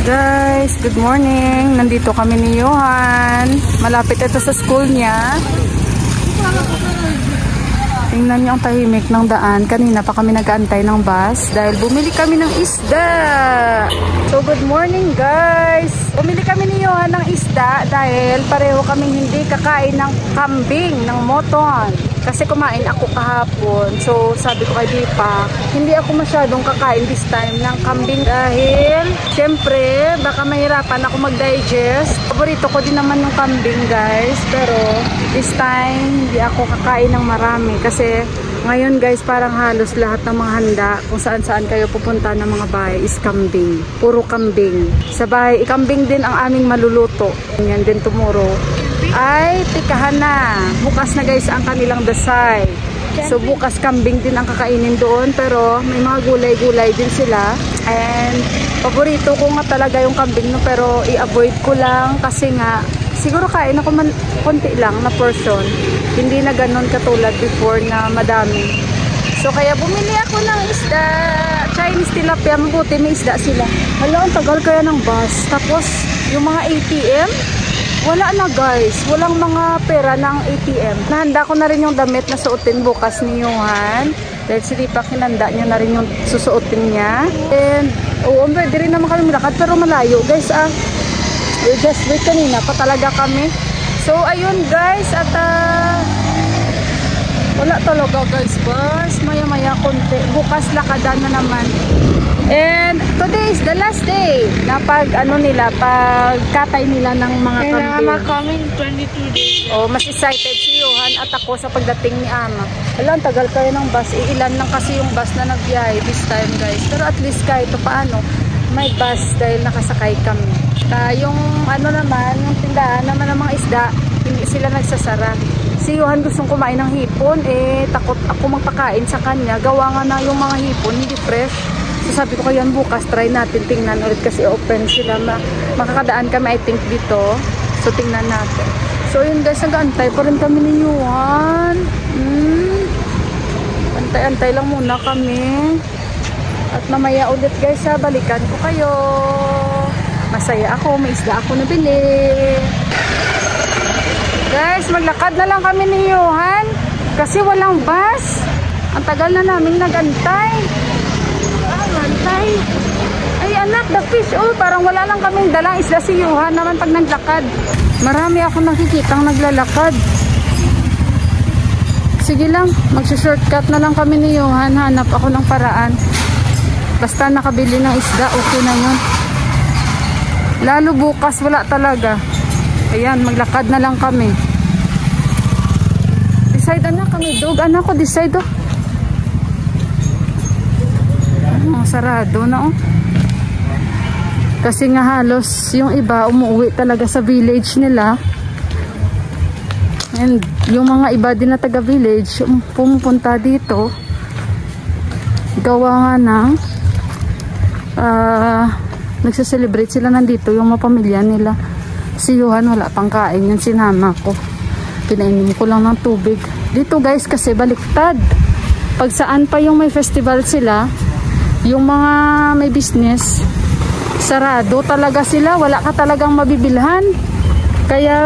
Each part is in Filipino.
Guys, good morning. Nandito kami ni Johan. Malapit ito sa school niya. Tingnan niyo ang tahimik ng daan. Kanina pa kami nag-aantay ng bus dahil bumili kami ng isda. So good morning guys. Bumili kami ni Johan ng isda dahil pareho kaming hindi kakain ng kambing, ng moton. Kasi kumain ako kahapon. So sabi ko kay Dipa, hindi ako masyadong kakain this time ng kambing dahil syempre baka mahirapan ako mag-digest. Paborito ko din naman yung kambing guys. Pero this time hindi ako kakain ng marami kasi ngayon guys parang halos lahat ng mga handa kung saan saan kayo pupunta ng mga bahay is kambing. Puro kambing. Sa bahay ikambing din ang aming maluluto. Yan din tomorrow. Ay, tikahan na. Bukas na guys ang kanilang dasay. So bukas kambing din ang kakainin doon. Pero may mga gulay-gulay din sila. And paborito ko nga talaga yung kambing no. Pero i-avoid ko lang kasi nga siguro kain ako konti lang na portion. Hindi na ganun katulad before na madami. So kaya bumili ako ng isda. Chinese tilapia. Mabuti may isda sila. Hala, ang tagal kaya ng bus. Tapos yung mga ATM wala na guys, walang mga pera ng ATM. Nahanda ko na rin yung damit na suotin bukas ni Johan. Dahil si Dipa kinanda niya na rin yung susuotin niya. And, pwede rin naman kami malakad pero malayo guys we just wait kanina pa talaga kami. So ayun guys at wala talaga guys bus. Maya maya konti. Bukas lakadan na naman. And today is the last day na pag pagkatay nila ng mga kambing. Coming 22 days. Oh, mas excited si Johan at ako sa pagdating ni Ama. Alam, tagal kayo ng bus. Ilan lang kasi yung bus na nagbiyahe this time guys. Pero at least kahit paano may bus dahil nakasakay kami. Yung yung tindahan naman ng mga isda, hindi sila nagsasara. Si Johan gustong kumain ng hipon, takot ako magpakain sa kanya. Gawa nga na yung mga hipon, hindi fresh. So sabi ko kayan bukas, try natin, tingnan ulit kasi open sila. Makakadaan kami I think dito. So tingnan natin. So yun guys, nag-antay pa rin kami ni Johan. Antay-antay lang muna kami. At mamaya ulit guys, balikan ko kayo. Masaya ako, may isda ako nabili. Guys, maglakad na lang kami ni Johan kasi walang bus. Ang tagal na namin nag-antay. Ay anak, the fish, parang wala lang kaming dalang isda si Johan naman pag naglakad. Marami ako nakikitang naglalakad. Sige lang, magsushortcut na lang kami ni Johan. Hanap ako ng paraan. Basta nakabili ng isda, okay na yun. Lalo bukas, wala talaga. Ayan, maglakad na lang kami. Decide anak, kami dog. Anak ko, decide sarado na kasi nga halos yung iba umuwi talaga sa village nila and yung mga iba din na taga village pumupunta dito gawa nga ng nagsaselebrate sila nandito yung mga pamilya nila. Si Johan wala pang kain, yung sinama ko pinainom ko lang ng tubig dito guys kasi baliktad pag saan pa yung may festival sila. Yung mga may business, sarado talaga sila. Wala ka talagang mabibilhan. Kaya,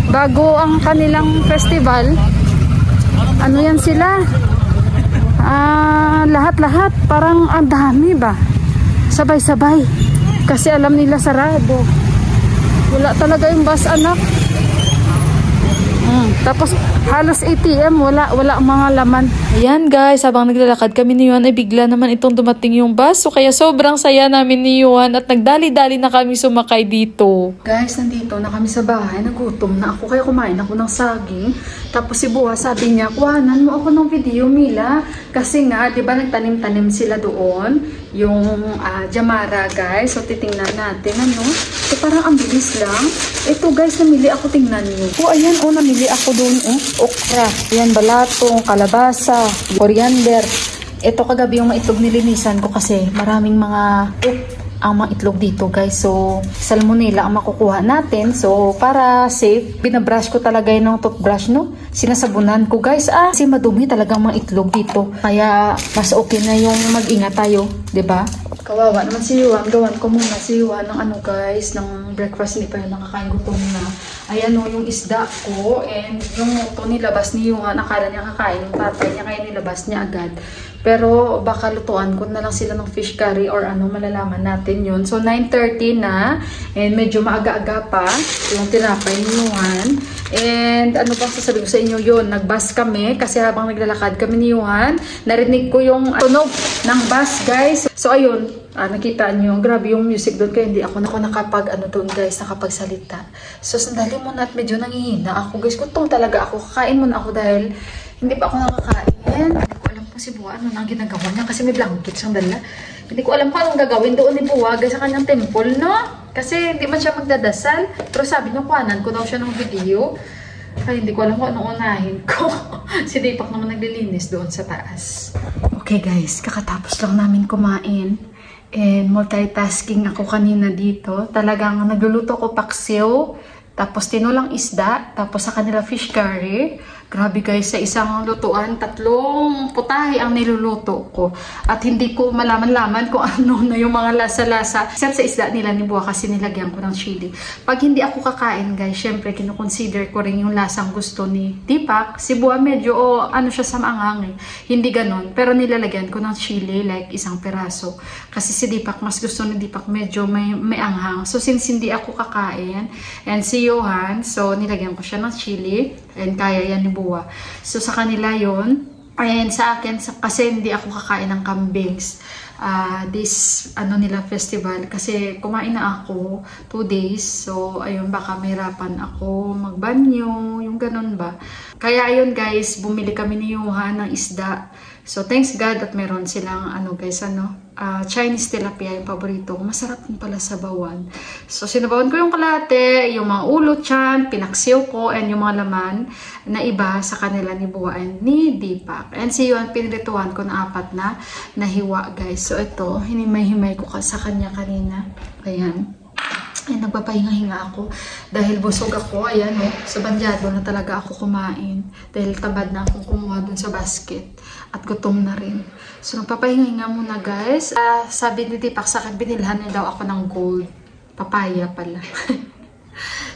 bago ang kanilang festival, ano yan sila? Lahat-lahat, parang ang dami ba? Sabay-sabay. Kasi alam nila sarado. Wala talaga yung bus anak. Tapos halos ATM wala mga laman. Ayan guys, habang naglalakad kami ni Johan ay bigla naman itong dumating yung bus. So kaya sobrang saya namin ni Johan at nagdali-dali na kami sumakay dito. Guys, nandito na kami sa bahay. Nagutom na ako kaya kumain ako ng saging. Tapos si Buha sabi niya, kuhanan mo ako ng video Mila. Kasi nga, di ba nagtanim-tanim sila doon. Yung Jamara guys. So titingnan natin So parang ang bilis lang. Ito guys, namili ako, tingnan niyo. Ayan namili ako doon okra. Ayan, balatong, kalabasa, coriander. Ito kagabi yung maitog nilinisan ko kasi maraming mga ang mga itlog dito guys. So salmonella ang makukuha natin. So para safe, binabrush ko talaga yun ng toothbrush, no? Sinasabunan ko guys. Kasi madumi talaga ang mga itlog dito. Kaya mas okay na yung mag-ingat tayo, 'di ba? Kawawa naman si Yuan. Gawan ko muna si Yuan ng ano guys, ng breakfast. Hindi pa yun nakakain, gutom na. Ayan o, yung isda ko. And yung ito nilabas ni Yuan. Akala niya kakain yung tatay niya, kaya nilabas niya agad. Pero baka lutuan ko na lang sila ng fish curry or ano, malalaman natin yun. So 9:30 na. And medyo maaga-aga pa yung tinapay ni Yuan. And ano bang sasabihin ko sa inyo yun? Nag-bus kami kasi habang naglalakad kami ni Yuan, narinig ko yung tunog ng bus guys. So ayun, nakita nyo, grabe yung music doon kaya hindi ako nakapag doon guys, nakapagsalita. So sandali muna at medyo nangihina ako guys. Gutom talaga ako. Kakain muna ako dahil hindi pa ako nakakain. Hindi ko alam kung si Buwa ano nang ginagawa niya kasi may blanket siyang dala. Hindi ko alam kung anong gagawin doon ni Buwa guys sa kanyang temple, no? Kasi hindi man siya magdadasal. Pero sabi niya, kuhanan ko daw siya ng video. Ay, hindi ko alam kung anong unahin ko. Si Deepak naman naglilinis doon sa taas. Okay guys, kakatapos lang namin kumain. And multitasking ako kanina dito. Talagang nagluluto ko paksiw. Tapos tinulang isda. Tapos sa kanila fish curry. Grabe guys, sa isang lutuan, 3 putahe ang niluluto ko. At hindi ko malaman-laman kung ano na yung mga lasa-lasa. Except sa isda nila ni Buwa kasi nilagyan ko ng chili. Pag hindi ako kakain guys, syempre kinukonsider ko rin yung lasang gusto ni Deepak. Si Buwa medyo ano siya sa maanghang eh. Hindi ganun. Pero nilalagyan ko ng chili like 1 peraso. Kasi si Deepak, mas gusto ni Deepak medyo may anghang. So since hindi ako kakain, and si Johan, so nilagyan ko siya ng chili. And kaya yan ni Buwa. So sa kanila yon. And sa akin, kasi hindi ako kakain ng kambings. This nila festival. Kasi kumain na ako 2 days. So ayun, baka mahirapan ako magbanyo. Yung ganun ba. Kaya ayun guys, bumili kami ni Johan ng isda. So thanks God at meron silang Chinese tilapia yung paborito ko. Masarap din pala sa bawan. So sinabawan ko yung kalate, yung mga ulo tiyan, pinaksiw ko, and yung mga laman na iba sa kanila ni Buwa and ni Deepak. And si Yuan, pinirituhan ko na 4 na nahiwa guys. So ito, hinimay-himay ko sa kanya kanina. Ayan. Ay, nagpapahinga-hinga ako dahil busog ako. Ayan sa bandyado na talaga ako kumain dahil tamad na akong kumuha dun sa basket at gutom na rin. So nagpapahinga-hinga muna guys. Sabi ni Deepak sa akin, binilhan niya daw ako ng gold papaya pala.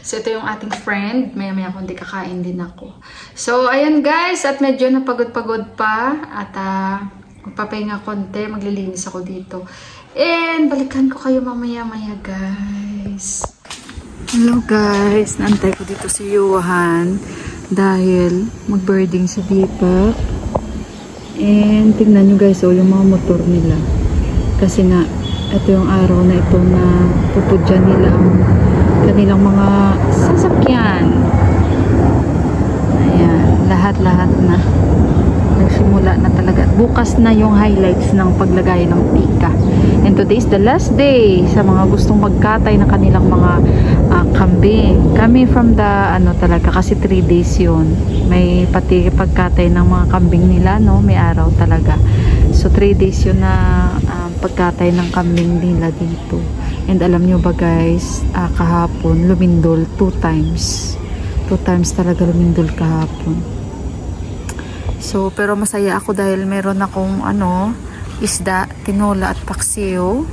So ito yung ating friend, maya-maya kung di kakain din ako. So ayan guys, at medyo napagod-pagod pa at magpapahinga konti, maglilinis ako dito. And balikan ko kayo mamaya-maya guys. Hello guys, naantay ko dito si Johan dahil mag-birding si Deepak. And tingnan nyo guys, yung mga motor nila. Kasi nga, ito yung araw na ito na pupudyan nila ang kanilang mga sasakyan. Ayan, lahat-lahat na. Nagsimula na talaga. Bukas na yung highlights ng paglagay ng tika. And today is the last day sa mga gustong magkatay ng kanilang mga kambing. Kami from the talaga kasi 3 days yun. May pati pagkatay ng mga kambing nila, no? May araw talaga. So 3 days yun na pagkatay ng kambing nila dito. And alam nyo ba guys, kahapon lumindol 2 times. 2 times talaga lumindol kahapon. So pero masaya ako dahil meron akong isda, tinola at paksiw.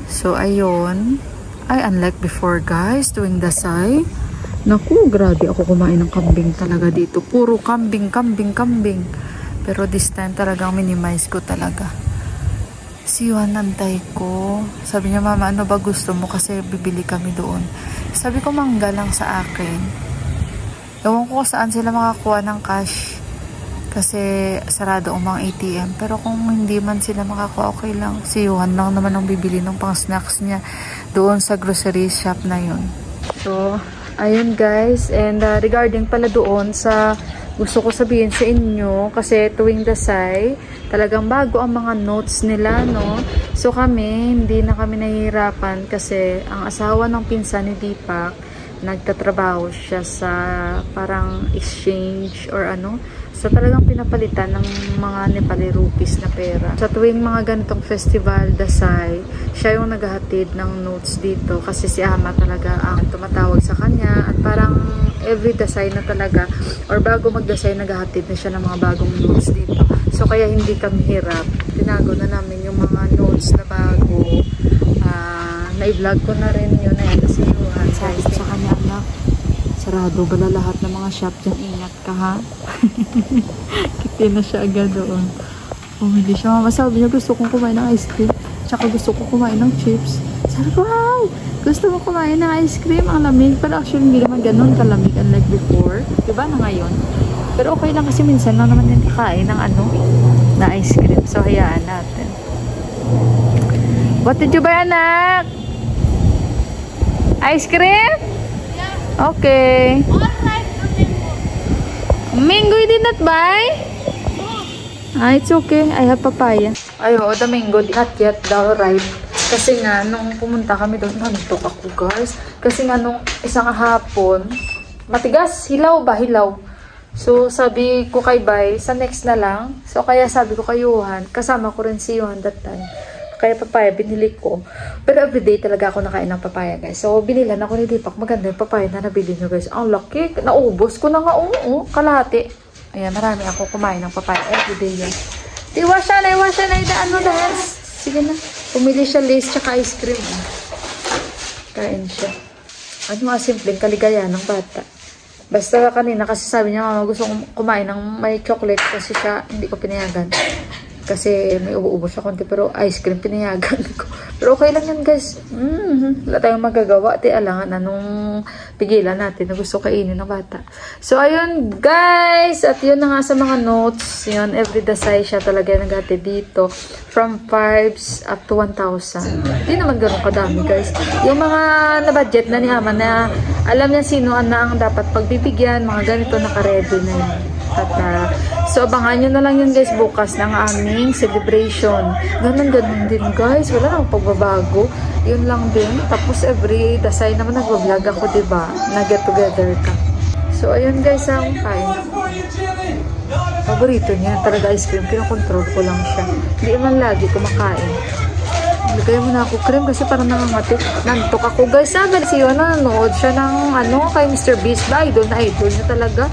So ayun. Ay, unlike before guys, tuwing dasay. Naku, grabe ako kumain ng kambing talaga dito. Puro kambing. Pero this time talagang minimize ko talaga. Si Yuan nantay ko. Sabi niya, mama, ano ba gusto mo? Kasi bibili kami doon. Sabi ko, mangga lang sa akin. Ewan ko saan sila makakuha ng cash. Kasi sarado ang mga ATM. Pero kung hindi man sila makakuha, okay lang. Si Yuan lang naman ang bibili ng pang snacks niya doon sa grocery shop na yun. So, ayun guys. And regarding pala doon sa gusto ko sabihin sa inyo, kasi tuwing dasay, talagang bago ang mga notes nila, no? So kami, hindi na kami nahihirapan kasi ang asawa ng pinsan ni Deepak, nagtatrabaho siya sa parang exchange or so talagang pinapalitan ng mga Nepali rupees na pera. Sa tuwing mga ganitong festival, dasay, siya yung naghahatid ng notes dito kasi si Ama talaga ang tumatawag sa kanya at parang every dasay na talaga or bago magdasay naghahatid na siya ng mga bagong notes dito. So kaya hindi kami hirap. Tinago na namin yung mga notes na bago. Na-vlog ko na rin yun eh kasi yung sabi ko sa kanya, anak, sarado bala lahat ng mga shop dyan, ingat ka ha. Kiti na siya agad doon. Hindi siya mamasabi niya gusto kong kumain ng ice cream. Tsaka gusto ko kumain ng chips. Sabi ko, wow! Gusto mo kumain ng ice cream? Ang lamig. Pero actually, hindi naman ganun kalamig unlike before. Diba na ngayon? Pero okay lang kasi minsan lang naman din kakain ng na ice cream. So, hayaan natin. What did you buy, anak? Ice cream? Yeah. Okay. Alright, Mango you did not buy? It's okay. I have papaya. Ay, the mango not yet daw ripe. Kasi nga, nung pumunta kami doon, nantok ako, guys. Kasi nga, nung isang hapon, matigas, hilaw ba? Hilaw. So, sabi ko kay Bay, sa next na lang. So, kaya sabi ko kay Johan, kasama ko rin si Johan that time. Kaya papaya, binili ko. Pero everyday talaga ako nakain ng papaya, guys. So, binilan ako ni Deepak. Maganda yung papaya na nabili nyo, guys. Ang laki. Naubos ko na nga, kalahati. Ayan, marami ako kumain ng papaya everyday yan. Iwa siya na dahil. Sige na. Pumili siya lace tsaka ice cream. Kain siya. Ano mga simpleng kaligayahan ng bata. Basta kanina kasi sabi niya, mama, gusto kong kumain ng may chocolate kasi siya, hindi ko pinayagan. Kasi may ubo-ubo siya konti, pero ice cream pinayagan ko. Pero okay lang yan, guys. Wala tayong magagawa. Alangan na nung pigilan natin na gusto kainin ng bata. So, ayun, guys. At yun na nga sa mga notes. Yun, every dasay siya talaga nagati dito. From 5 up to 1,000. Hindi naman ganun kadami, guys. Yung mga na-budget na ni Ama na alam niya sino na ang dapat pagbibigyan. Mga ganito naka-ready na yun. At, so, abangan nyo na lang yun, guys, bukas ng aming celebration. Ganun din, guys. Wala nang pagbabago. Yun lang din. Tapos, every dasay naman nag-vlog ako, diba? Nag-get together ka. So, ayun, guys, ang kain. Paborito niya talaga ice cream. Kinokontrol ko lang siya. Hindi man lagi kumakain. Lagay mo na ako cream kasi parang nangangati. Nantok ako, guys. Sabi si Yona, nanood siya ng kay Mr. Beast ba? Idol na idol niya talaga.